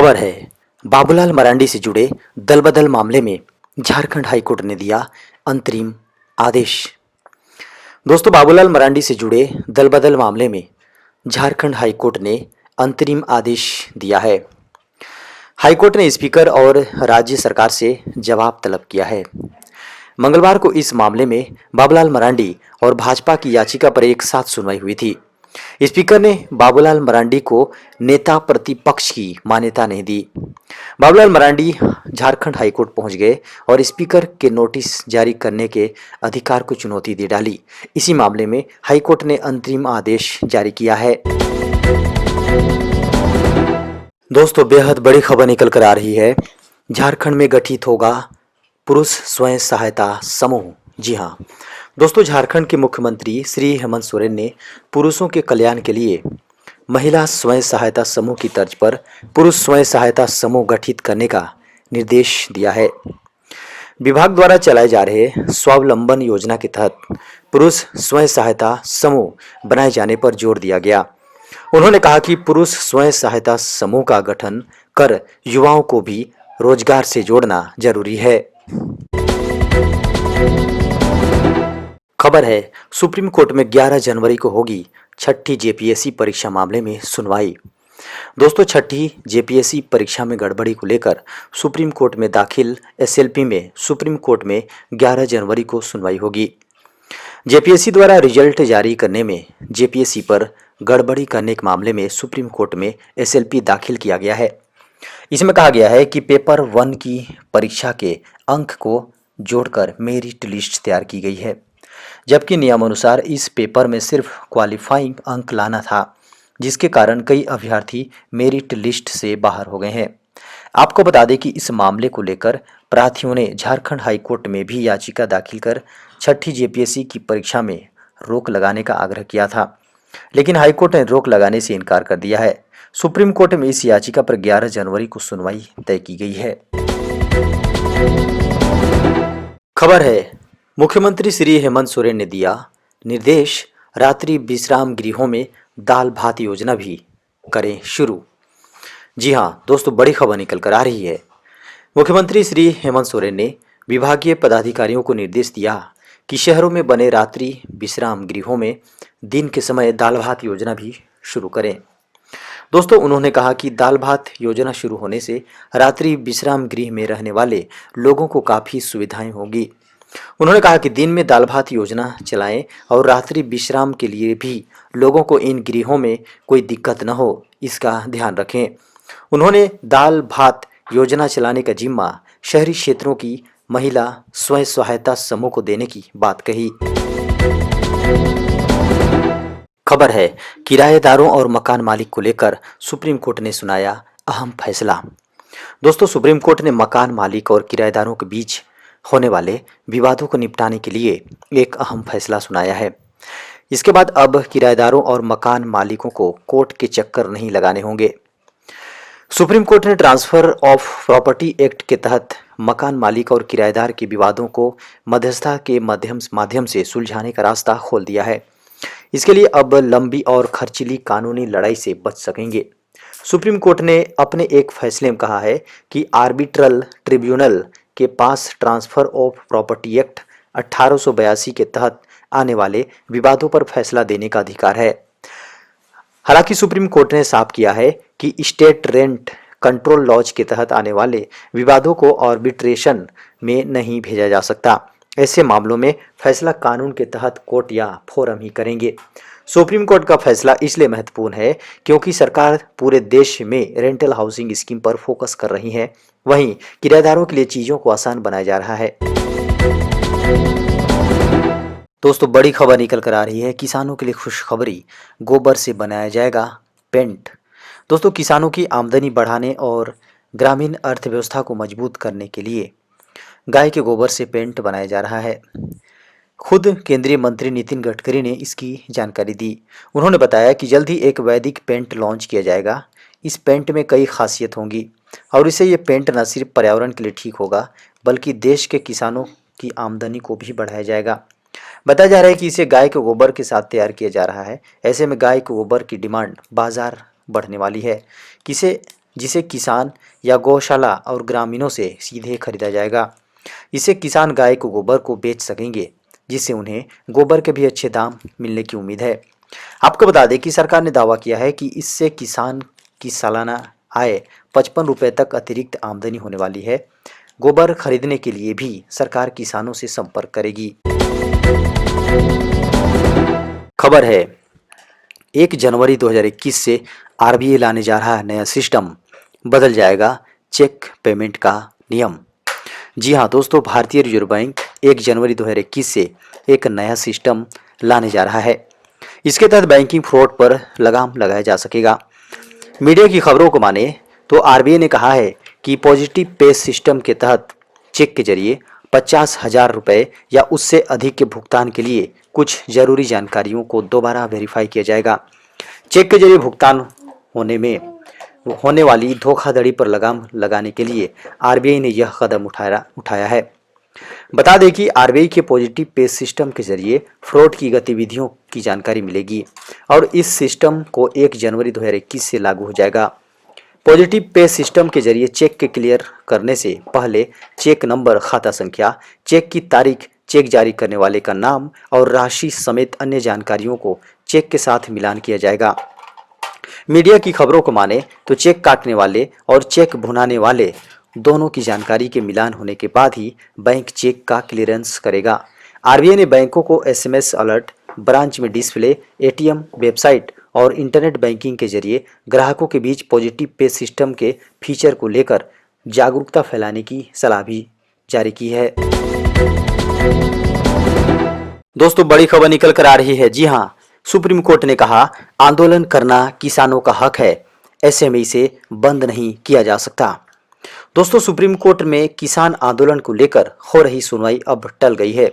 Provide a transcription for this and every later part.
खबर है, बाबूलाल मरांडी से जुड़े दल-बदल मामले में झारखंड हाईकोर्ट ने दिया अंतरिम आदेश। दोस्तों, बाबूलाल मरांडी से जुड़े दल-बदल मामले में झारखंड हाईकोर्ट ने अंतरिम आदेश दिया है। हाईकोर्ट ने स्पीकर और राज्य सरकार से जवाब तलब किया है। मंगलवार को इस मामले में बाबूलाल मरांडी और भाजपा की याचिका पर एक साथ सुनवाई हुई थी। स्पीकर ने बाबूलाल मरांडी को नेता प्रतिपक्ष की मान्यता नहीं दी। बाबूलाल मरांडी झारखंड हाईकोर्ट पहुंच गए और स्पीकर के नोटिस जारी करने के अधिकार को चुनौती दे डाली। इसी मामले में हाईकोर्ट ने अंतरिम आदेश जारी किया है। दोस्तों, बेहद बड़ी खबर निकल कर आ रही है। झारखंड में गठित होगा पुरुष स्वयं सहायता समूह। जी हाँ दोस्तों, झारखंड के मुख्यमंत्री श्री हेमंत सोरेन ने पुरुषों के कल्याण के लिए महिला स्वयं सहायता समूह की तर्ज पर पुरुष स्वयं सहायता समूह गठित करने का निर्देश दिया है। विभाग द्वारा चलाए जा रहे स्वावलंबन योजना के तहत पुरुष स्वयं सहायता समूह बनाए जाने पर जोर दिया गया। उन्होंने कहा कि पुरुष स्वयं सहायता समूह का गठन कर युवाओं को भी रोजगार से जोड़ना जरूरी है। खबर है, सुप्रीम कोर्ट में 11 जनवरी को होगी छठी जेपीएससी परीक्षा मामले में सुनवाई। दोस्तों, छठी जेपीएससी परीक्षा में गड़बड़ी को लेकर सुप्रीम कोर्ट में दाखिल एसएलपी में सुप्रीम कोर्ट में 11 जनवरी को सुनवाई होगी। जेपीएससी द्वारा रिजल्ट जारी करने में जेपीएससी पर गड़बड़ी करने के मामले में सुप्रीम कोर्ट में एसएलपी दाखिल किया गया है। इसमें कहा गया है कि पेपर 1 की परीक्षा के अंक को जोड़कर मेरिट लिस्ट तैयार की गई है, जबकि नियमानुसार इस पेपर में सिर्फ क्वालिफाइंग अंक लाना था, जिसके कारण कई अभ्यर्थी मेरिट लिस्ट से बाहर हो गए हैं। आपको बता दें कि इस मामले को लेकर प्रार्थियों ने झारखंड हाईकोर्ट में भी याचिका दाखिल कर छठी जेपीएससी की परीक्षा में रोक लगाने का आग्रह किया था, लेकिन हाईकोर्ट ने रोक लगाने से इनकार कर दिया है। सुप्रीम कोर्ट में इस याचिका पर 11 जनवरी को सुनवाई तय की गई है। खबर है, मुख्यमंत्री श्री हेमंत सोरेन ने दिया निर्देश, रात्रि विश्राम गृहों में दाल भात योजना भी करें शुरू। जी हाँ दोस्तों, बड़ी खबर निकल कर आ रही है। मुख्यमंत्री श्री हेमंत सोरेन ने विभागीय पदाधिकारियों को निर्देश दिया कि शहरों में बने रात्रि विश्राम गृहों में दिन के समय दाल भात योजना भी शुरू करें। दोस्तों, उन्होंने कहा कि दाल भात योजना शुरू होने से रात्रि विश्राम गृह में रहने वाले लोगों को काफ़ी सुविधाएं होंगी। उन्होंने कहा कि दिन में दाल भात योजना चलाएं और रात्रि विश्राम के लिए भी लोगों को इन गृहों में कोई दिक्कत न हो, इसका ध्यान रखें। उन्होंने दाल भात योजना चलाने का जिम्मा शहरी क्षेत्रों की महिला स्वयं सहायता समूह को देने की बात कही। खबर है, किराएदारों और मकान मालिक को लेकर सुप्रीम कोर्ट ने सुनाया अहम फैसला। दोस्तों, सुप्रीम कोर्ट ने मकान मालिक और किराएदारों के बीच होने वाले विवादों को निपटाने के लिए एक अहम फैसला सुनाया है। इसके बाद अब किराएदारों और मकान मालिकों को कोर्ट के चक्कर नहीं लगाने होंगे। सुप्रीम कोर्ट ने ट्रांसफर ऑफ प्रॉपर्टी एक्ट के तहत मकान मालिक और किराएदार के विवादों को मध्यस्थता के माध्यम से सुलझाने का रास्ता खोल दिया है। इसके लिए अब लंबी और खर्चीली कानूनी लड़ाई से बच सकेंगे। सुप्रीम कोर्ट ने अपने एक फैसले में कहा है कि आर्बिट्रल ट्रिब्यूनल के पास ट्रांसफर ऑफ प्रॉपर्टी एक्ट 1882 के तहत आने वाले विवादों पर फैसला देने का अधिकार है। हालांकि सुप्रीम कोर्ट ने साफ किया है कि स्टेट रेंट कंट्रोल लॉज के तहत आने वाले विवादों को आर्बिट्रेशन में नहीं भेजा जा सकता। ऐसे मामलों में फैसला कानून के तहत कोर्ट या फोरम ही करेंगे। सुप्रीम कोर्ट का फैसला इसलिए महत्वपूर्ण है क्योंकि सरकार पूरे देश में रेंटल हाउसिंग स्कीम पर फोकस कर रही है, वहीं किराएदारों के लिए चीज़ों को आसान बनाया जा रहा है। दोस्तों, बड़ी खबर निकल कर आ रही है, किसानों के लिए खुशखबरी, गोबर से बनाया जाएगा पेंट। दोस्तों, किसानों की आमदनी बढ़ाने और ग्रामीण अर्थव्यवस्था को मजबूत करने के लिए गाय के गोबर से पेंट बनाया जा रहा है। खुद केंद्रीय मंत्री नितिन गडकरी ने इसकी जानकारी दी। उन्होंने बताया कि जल्द ही एक वैदिक पेंट लॉन्च किया जाएगा। इस पेंट में कई खासियत होंगी और इससे ये पेंट न सिर्फ पर्यावरण के लिए ठीक होगा बल्कि देश के किसानों की आमदनी को भी बढ़ाया जाएगा। बताया जा रहा है कि इसे गाय के गोबर के साथ तैयार किया जा रहा है। ऐसे में गाय के गोबर की डिमांड बाजार बढ़ने वाली है। किसे जिसे किसान या गौशाला और ग्रामीणों से सीधे खरीदा जाएगा। इससे किसान गाय को गोबर को बेच सकेंगे, जिससे उन्हें गोबर के भी अच्छे दाम मिलने की उम्मीद है। आपको बता दें कि सरकार ने दावा किया है कि इससे किसान की सालाना आय 55 रुपये तक अतिरिक्त आमदनी होने वाली है। गोबर खरीदने के लिए भी सरकार किसानों से संपर्क करेगी। खबर है 1 जनवरी 2021 से आरबीआई लाने जा रहा है नया सिस्टम, बदल जाएगा चेक पेमेंट का नियम। जी हाँ दोस्तों, भारतीय रिजर्व बैंक 1 जनवरी 2021 से एक नया सिस्टम लाने जा रहा है। इसके तहत बैंकिंग फ्रॉड पर लगाम लगाया जा सकेगा। मीडिया की खबरों को माने तो आरबीआई ने कहा है कि पॉजिटिव पे सिस्टम के तहत चेक के जरिए 50,000 रुपये या उससे अधिक के भुगतान के लिए कुछ जरूरी जानकारियों को दोबारा वेरीफाई किया जाएगा। चेक के जरिए भुगतान होने वाली धोखाधड़ी पर लगाम लगाने के लिए आरबीआई ने यह कदम उठाया है। बता दें कि आरबीआई के पॉजिटिव पे सिस्टम के जरिए फ्रॉड की गतिविधियों की जानकारी मिलेगी और इस सिस्टम को 1 जनवरी 2021 से लागू हो जाएगा। पॉजिटिव पे सिस्टम के जरिए चेक के क्लियर करने से पहले चेक नंबर, खाता संख्या, चेक की तारीख, चेक जारी करने वाले का नाम और राशि समेत अन्य जानकारियों को चेक के साथ मिलान किया जाएगा। मीडिया की खबरों को माने तो चेक काटने वाले और चेक भुनाने वाले दोनों की जानकारी के मिलान होने के बाद ही बैंक चेक का क्लियरेंस करेगा। आरबीआई ने बैंकों को एसएमएस अलर्ट, ब्रांच में डिस्प्ले, एटीएम, वेबसाइट और इंटरनेट बैंकिंग के जरिए ग्राहकों के बीच पॉजिटिव पे सिस्टम के फीचर को लेकर जागरूकता फैलाने की सलाह भी जारी की है। दोस्तों, बड़ी खबर निकल कर आ रही है। जी हाँ, सुप्रीम कोर्ट ने कहा आंदोलन करना किसानों का हक है, ऐसे में इसे बंद नहीं किया जा सकता। दोस्तों, सुप्रीम कोर्ट में किसान आंदोलन को लेकर हो रही सुनवाई अब टल गई है।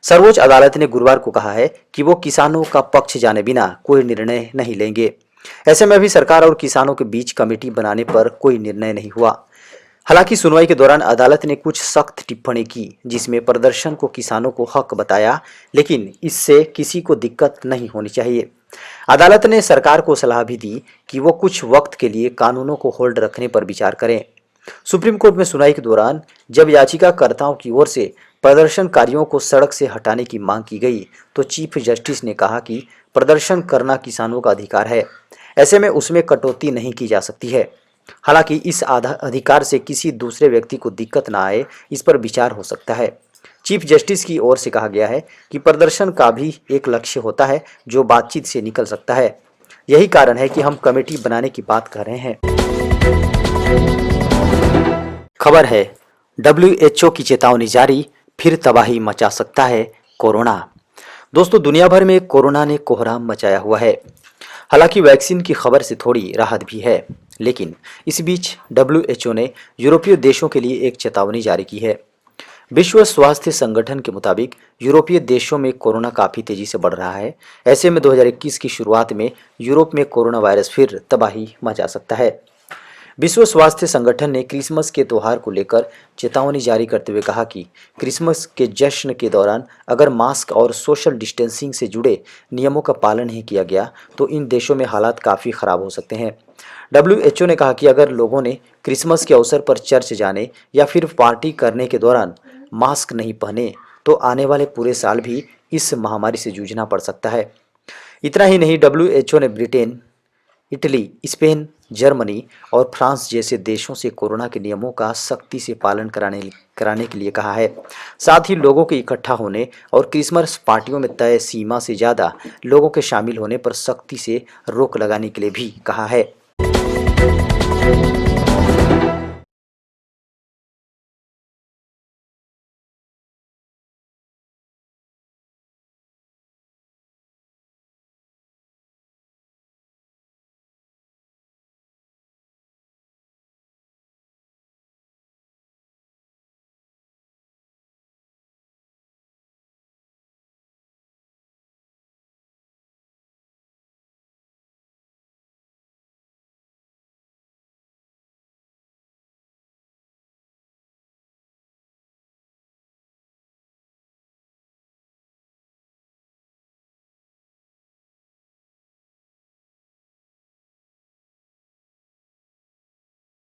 सर्वोच्च अदालत ने गुरुवार को कहा है कि वो किसानों का पक्ष जाने बिना कोई निर्णय नहीं लेंगे। ऐसे में अभी सरकार और किसानों के बीच कमेटी बनाने पर कोई निर्णय नहीं हुआ। हालांकि सुनवाई के दौरान अदालत ने कुछ सख्त टिप्पणी की, जिसमें प्रदर्शन को किसानों को हक बताया, लेकिन इससे किसी को दिक्कत नहीं होनी चाहिए। अदालत ने सरकार को सलाह भी दी कि वो कुछ वक्त के लिए कानूनों को होल्ड रखने पर विचार करें। सुप्रीम कोर्ट में सुनवाई के दौरान जब याचिकाकर्ताओं की ओर से प्रदर्शनकारियों को सड़क से हटाने की मांग की गई, तो चीफ जस्टिस ने कहा कि प्रदर्शन करना किसानों का अधिकार है, ऐसे में उसमें कटौती नहीं की जा सकती है। हालांकि इस अधिकार से किसी दूसरे व्यक्ति को दिक्कत ना आए, इस पर विचार हो सकता है। चीफ जस्टिस की ओर से कहा गया है कि प्रदर्शन का भी एक लक्ष्य होता है जो बातचीत से निकल सकता है। यही कारण है कि हम कमेटी बनाने की बात कर रहे हैं। खबर है WHO की चेतावनी जारी, फिर तबाही मचा सकता है कोरोना। दोस्तों, दुनिया भर में कोरोना ने कोहराम मचाया हुआ है। हालांकि वैक्सीन की खबर से थोड़ी राहत भी है, लेकिन इस बीच WHO ने यूरोपीय देशों के लिए एक चेतावनी जारी की है। विश्व स्वास्थ्य संगठन के मुताबिक यूरोपीय देशों में कोरोना काफ़ी तेजी से बढ़ रहा है। ऐसे में 2021 की शुरुआत में यूरोप में कोरोना वायरस फिर तबाही मचा सकता है। विश्व स्वास्थ्य संगठन ने क्रिसमस के त्यौहार को लेकर चेतावनी जारी करते हुए कहा कि क्रिसमस के जश्न के दौरान अगर मास्क और सोशल डिस्टेंसिंग से जुड़े नियमों का पालन नहीं किया गया तो इन देशों में हालात काफ़ी ख़राब हो सकते हैं। WHO ने कहा कि अगर लोगों ने क्रिसमस के अवसर पर चर्च जाने या फिर पार्टी करने के दौरान मास्क नहीं पहने तो आने वाले पूरे साल भी इस महामारी से जूझना पड़ सकता है। इतना ही नहीं, WHO ने ब्रिटेन, इटली, स्पेन, जर्मनी और फ्रांस जैसे देशों से कोरोना के नियमों का सख्ती से पालन कराने के लिए कहा है। साथ ही लोगों के इकट्ठा होने और क्रिसमस पार्टियों में तय सीमा से ज़्यादा लोगों के शामिल होने पर सख्ती से रोक लगाने के लिए भी कहा है।